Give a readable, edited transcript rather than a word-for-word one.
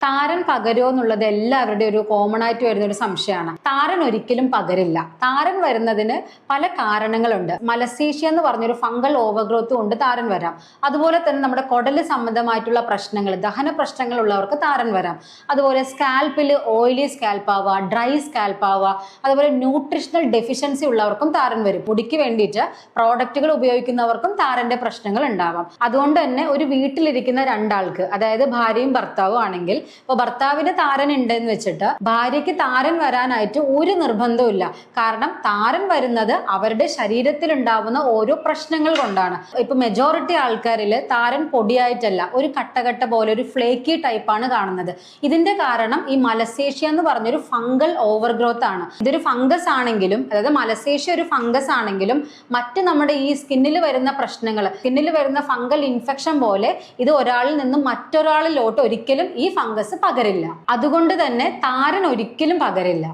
താരൻ പകരുമോ എന്നുള്ളത് എല്ലാവരുടെയും ഒരു കോമൺ ആയിട്ട് വരുന്ന ഒരു സംശയമാണ്. താരൻ ഒരിക്കലും പകരില്ല. താരൻ വരുന്നതിന് പല കാരണങ്ങളുണ്ട്. മലസീഷ്യ എന്ന് പറഞ്ഞൊരു ഫംഗൽ ഓവർഗ്രോത്ത് കൊണ്ട് താരൻ വരാം. അതുപോലെ തന്നെ നമ്മുടെ കുടല് സംബന്ധമായിട്ടുള്ള പ്രശ്നങ്ങൾ, ദഹന പ്രശ്നങ്ങൾ ഉള്ളവർക്ക് താരൻ വരാം. അതുപോലെ സ്കാൽപ്പിൽ ഓയിലി സ്കാൽപ്പ് ആവുക, ഡ്രൈ സ്കാൽപ്പ് ആവുക, അതുപോലെ ന്യൂട്രീഷണൽ ഡെഫിഷ്യൻസി ഉള്ളവർക്കും താരൻ വരും. മുടിക്ക് വേണ്ടിയിട്ട് പ്രോഡക്റ്റുകൾ ഉപയോഗിക്കുന്നവർക്കും താരന്റെ പ്രശ്നങ്ങൾ ഉണ്ടാവാം. അതുകൊണ്ട് തന്നെ ഒരു വീട്ടിലിരിക്കുന്ന രണ്ടാൾക്ക്, അതായത് ഭാര്യയും ഭർത്താവും ആണെങ്കിൽ, ഇപ്പൊ ഭർത്താവിന് താരൻ ഉണ്ടെന്ന് വെച്ചിട്ട് ഭാര്യയ്ക്ക് താരൻ വരാനായിട്ട് ഒരു നിർബന്ധവും ഇല്ല. കാരണം താരൻ വരുന്നത് അവരുടെ ശരീരത്തിൽ ഉണ്ടാവുന്ന ഓരോ പ്രശ്നങ്ങൾ കൊണ്ടാണ്. ഇപ്പൊ മെജോറിറ്റി ആൾക്കാരിൽ താരൻ പൊടിയായിട്ടല്ല, ഒരു കട്ടകട്ട പോലെ ഒരു ഫ്ലേക്കി ടൈപ്പാണ് കാണുന്നത്. ഇതിന്റെ കാരണം ഈ മലസേഷ്യ എന്ന് പറഞ്ഞൊരു ഫംഗൽ ഓവർഗ്രോത്ത് ആണ്. ഇതൊരു ഫംഗസ് ആണെങ്കിലും, അതായത് മലസേഷ്യ ഒരു ഫംഗസ് ആണെങ്കിലും മറ്റ് നമ്മുടെ ഈ സ്കിന്നിൽ വരുന്ന പ്രശ്നങ്ങൾ, സ്കിന്നിൽ വരുന്ന ഫംഗൽ ഇൻഫെക്ഷൻ പോലെ ഇത് ഒരാളിൽ നിന്നും മറ്റൊരാളിലോട്ട് ഒരിക്കലും ഈ ഫംഗസ് പകരില്ല. അതുകൊണ്ട് തന്നെ താരൻ ഒരിക്കലും പകരില്ല.